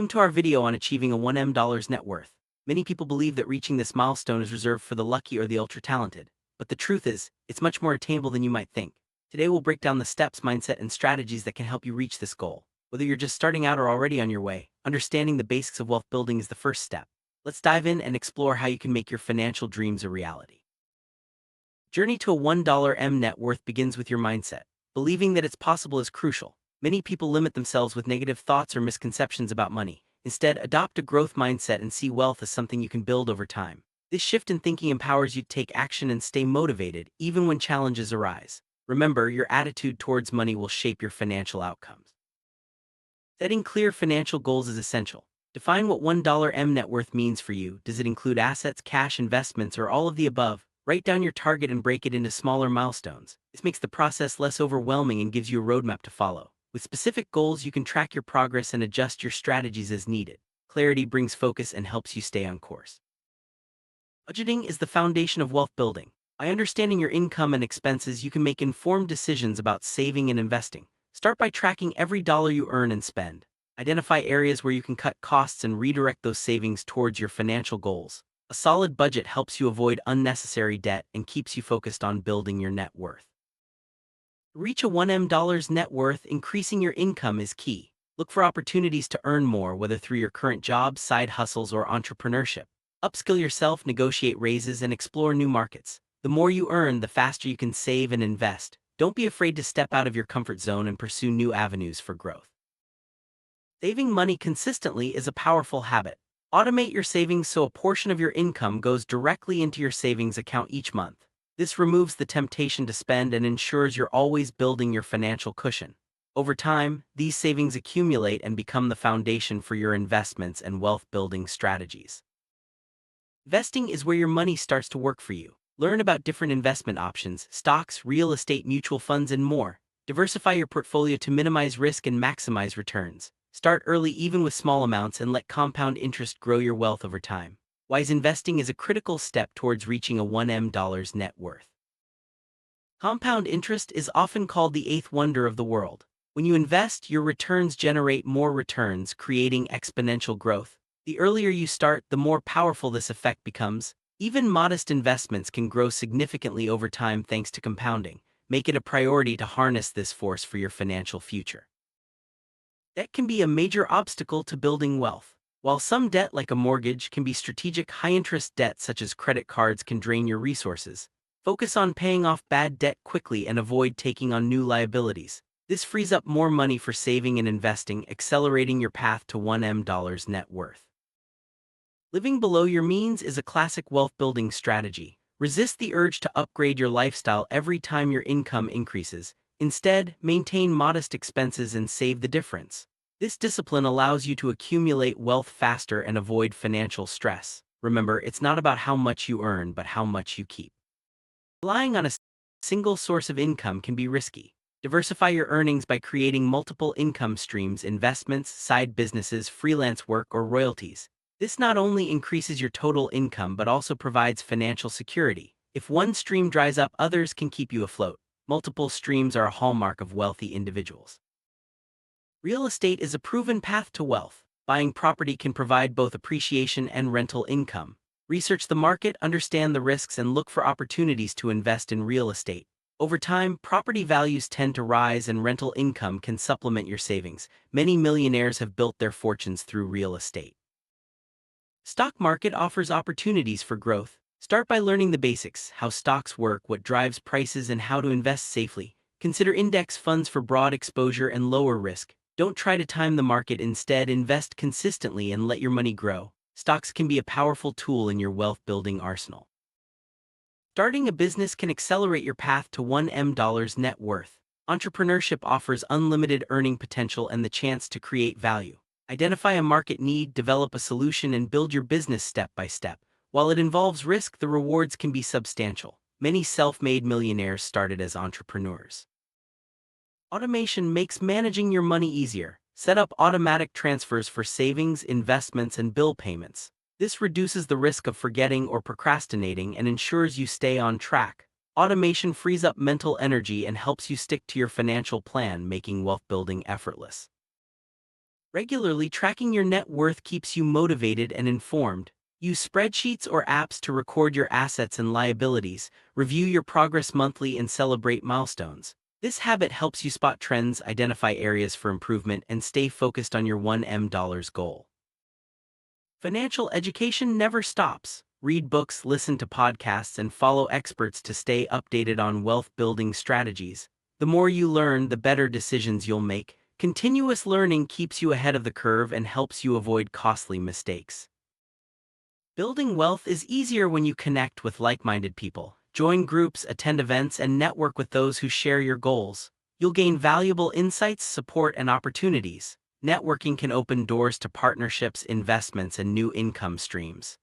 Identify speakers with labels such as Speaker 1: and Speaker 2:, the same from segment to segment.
Speaker 1: Welcome to our video on achieving a $1 million net worth. Many people believe that reaching this milestone is reserved for the lucky or the ultra-talented, but the truth is, it's much more attainable than you might think. Today we'll break down the steps, mindset, and strategies that can help you reach this goal. Whether you're just starting out or already on your way, understanding the basics of wealth building is the first step. Let's dive in and explore how you can make your financial dreams a reality. Journey to a $1 million net worth begins with your mindset. Believing that it's possible is crucial. Many people limit themselves with negative thoughts or misconceptions about money. Instead, adopt a growth mindset and see wealth as something you can build over time. This shift in thinking empowers you to take action and stay motivated, even when challenges arise. Remember, your attitude towards money will shape your financial outcomes. Setting clear financial goals is essential. Define what $1 million net worth means for you. Does it include assets, cash, investments, or all of the above? Write down your target and break it into smaller milestones. This makes the process less overwhelming and gives you a roadmap to follow. With specific goals, you can track your progress and adjust your strategies as needed. Clarity brings focus and helps you stay on course. Budgeting is the foundation of wealth building. By understanding your income and expenses, you can make informed decisions about saving and investing. Start by tracking every dollar you earn and spend. Identify areas where you can cut costs and redirect those savings towards your financial goals. A solid budget helps you avoid unnecessary debt and keeps you focused on building your net worth. To reach a $1 million net worth, increasing your income is key. Look for opportunities to earn more, whether through your current job, side hustles, or entrepreneurship. Upskill yourself, negotiate raises, and explore new markets. The more you earn, the faster you can save and invest. Don't be afraid to step out of your comfort zone and pursue new avenues for growth. Saving money consistently is a powerful habit. Automate your savings so a portion of your income goes directly into your savings account each month. This removes the temptation to spend and ensures you're always building your financial cushion. Over time, these savings accumulate and become the foundation for your investments and wealth-building strategies. Investing is where your money starts to work for you. Learn about different investment options, stocks, real estate, mutual funds, and more. Diversify your portfolio to minimize risk and maximize returns. Start early, even with small amounts, and let compound interest grow your wealth over time. Wise investing is a critical step towards reaching a $1 million net worth. Compound interest is often called the eighth wonder of the world. When you invest, your returns generate more returns, creating exponential growth. The earlier you start, the more powerful this effect becomes. Even modest investments can grow significantly over time thanks to compounding. Make it a priority to harness this force for your financial future. Debt can be a major obstacle to building wealth. While some debt, like a mortgage, can be strategic, high-interest debt such as credit cards can drain your resources. Focus on paying off bad debt quickly and avoid taking on new liabilities. This frees up more money for saving and investing, accelerating your path to $1 million net worth. Living below your means is a classic wealth-building strategy. Resist the urge to upgrade your lifestyle every time your income increases. Instead, maintain modest expenses and save the difference. This discipline allows you to accumulate wealth faster and avoid financial stress. Remember, it's not about how much you earn, but how much you keep. Relying on a single source of income can be risky. Diversify your earnings by creating multiple income streams, investments, side businesses, freelance work, or royalties. This not only increases your total income but also provides financial security. If one stream dries up, others can keep you afloat. Multiple streams are a hallmark of wealthy individuals. Real estate is a proven path to wealth. Buying property can provide both appreciation and rental income. Research the market, understand the risks, and look for opportunities to invest in real estate. Over time, property values tend to rise and rental income can supplement your savings. Many millionaires have built their fortunes through real estate. Stock market offers opportunities for growth. Start by learning the basics: how stocks work, what drives prices, and how to invest safely. Consider index funds for broad exposure and lower risk. Don't try to time the market, instead invest consistently and let your money grow. Stocks can be a powerful tool in your wealth-building arsenal. Starting a business can accelerate your path to $1 million net worth. Entrepreneurship offers unlimited earning potential and the chance to create value. Identify a market need, develop a solution, and build your business step by step. While it involves risk, the rewards can be substantial. Many self-made millionaires started as entrepreneurs. Automation makes managing your money easier. Set up automatic transfers for savings, investments, and bill payments. This reduces the risk of forgetting or procrastinating and ensures you stay on track. Automation frees up mental energy and helps you stick to your financial plan, making wealth building effortless. Regularly tracking your net worth keeps you motivated and informed. Use spreadsheets or apps to record your assets and liabilities, review your progress monthly, and celebrate milestones. This habit helps you spot trends, identify areas for improvement, and stay focused on your $1M goal. Financial education never stops. Read books, listen to podcasts, and follow experts to stay updated on wealth-building strategies. The more you learn, the better decisions you'll make. Continuous learning keeps you ahead of the curve and helps you avoid costly mistakes. Building wealth is easier when you connect with like-minded people. Join groups, attend events, and network with those who share your goals. You'll gain valuable insights, support, and opportunities. Networking can open doors to partnerships, investments, and new income streams.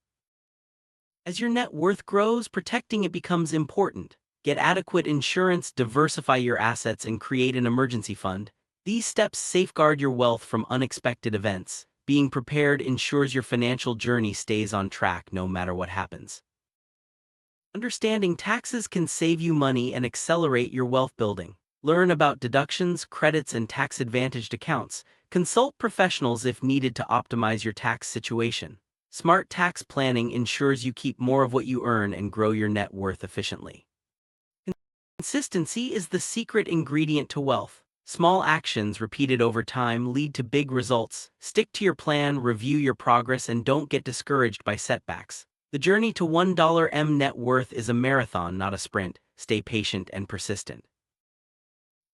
Speaker 1: As your net worth grows, protecting it becomes important. Get adequate insurance, diversify your assets, and create an emergency fund. These steps safeguard your wealth from unexpected events. Being prepared ensures your financial journey stays on track no matter what happens. Understanding taxes can save you money and accelerate your wealth building. Learn about deductions, credits, and tax-advantaged accounts. Consult professionals if needed to optimize your tax situation. Smart tax planning ensures you keep more of what you earn and grow your net worth efficiently. Consistency is the secret ingredient to wealth. Small actions repeated over time lead to big results. Stick to your plan, review your progress, and don't get discouraged by setbacks. The journey to $1M net worth is a marathon, not a sprint. Stay patient and persistent.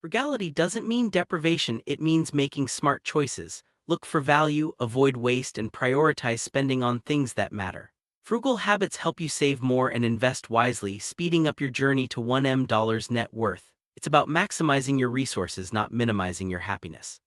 Speaker 1: Frugality doesn't mean deprivation, it means making smart choices. Look for value, avoid waste, and prioritize spending on things that matter. Frugal habits help you save more and invest wisely, speeding up your journey to $1M net worth. It's about maximizing your resources, not minimizing your happiness.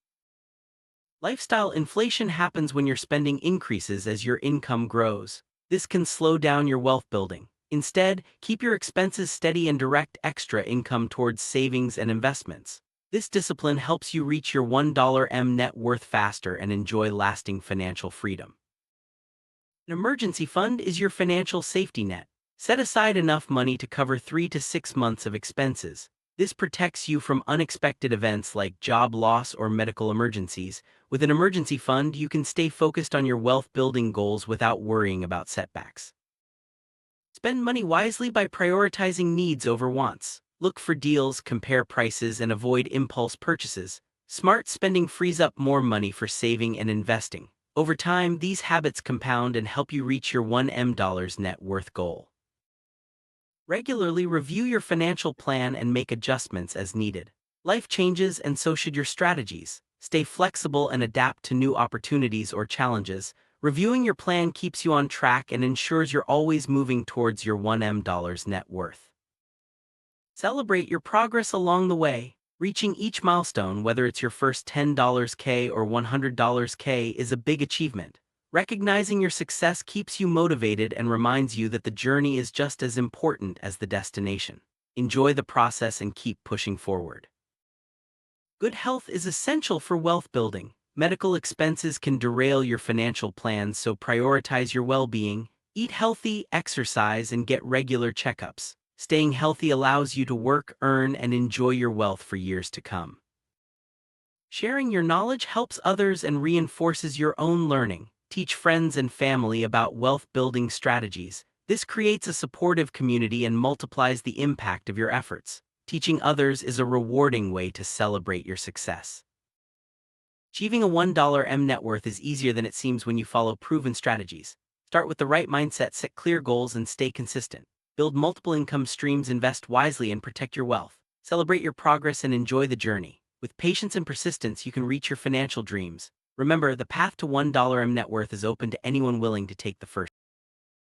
Speaker 1: Lifestyle inflation happens when your spending increases as your income grows. This can slow down your wealth building. Instead, keep your expenses steady and direct extra income towards savings and investments. This discipline helps you reach your $1M net worth faster and enjoy lasting financial freedom. An emergency fund is your financial safety net. Set aside enough money to cover 3 to 6 months of expenses. This protects you from unexpected events like job loss or medical emergencies. With an emergency fund, you can stay focused on your wealth-building goals without worrying about setbacks. Spend money wisely by prioritizing needs over wants. Look for deals, compare prices, and avoid impulse purchases. Smart spending frees up more money for saving and investing. Over time, these habits compound and help you reach your $1M net worth goal. Regularly review your financial plan and make adjustments as needed. Life changes, and so should your strategies. Stay flexible and adapt to new opportunities or challenges. Reviewing your plan keeps you on track and ensures you're always moving towards your $1M net worth. Celebrate your progress along the way. Reaching each milestone, whether it's your first $10K or $100K, is a big achievement. Recognizing your success keeps you motivated and reminds you that the journey is just as important as the destination. Enjoy the process and keep pushing forward. Good health is essential for wealth building. Medical expenses can derail your financial plans, so prioritize your well-being. Eat healthy, exercise, and get regular checkups. Staying healthy allows you to work, earn, and enjoy your wealth for years to come. Sharing your knowledge helps others and reinforces your own learning. Teach friends and family about wealth-building strategies. This creates a supportive community and multiplies the impact of your efforts. Teaching others is a rewarding way to celebrate your success. Achieving a $1M net worth is easier than it seems when you follow proven strategies. Start with the right mindset, set clear goals, and stay consistent. Build multiple income streams, invest wisely, and protect your wealth. Celebrate your progress and enjoy the journey. With patience and persistence, you can reach your financial dreams. Remember, the path to $1M net worth is open to anyone willing to take the first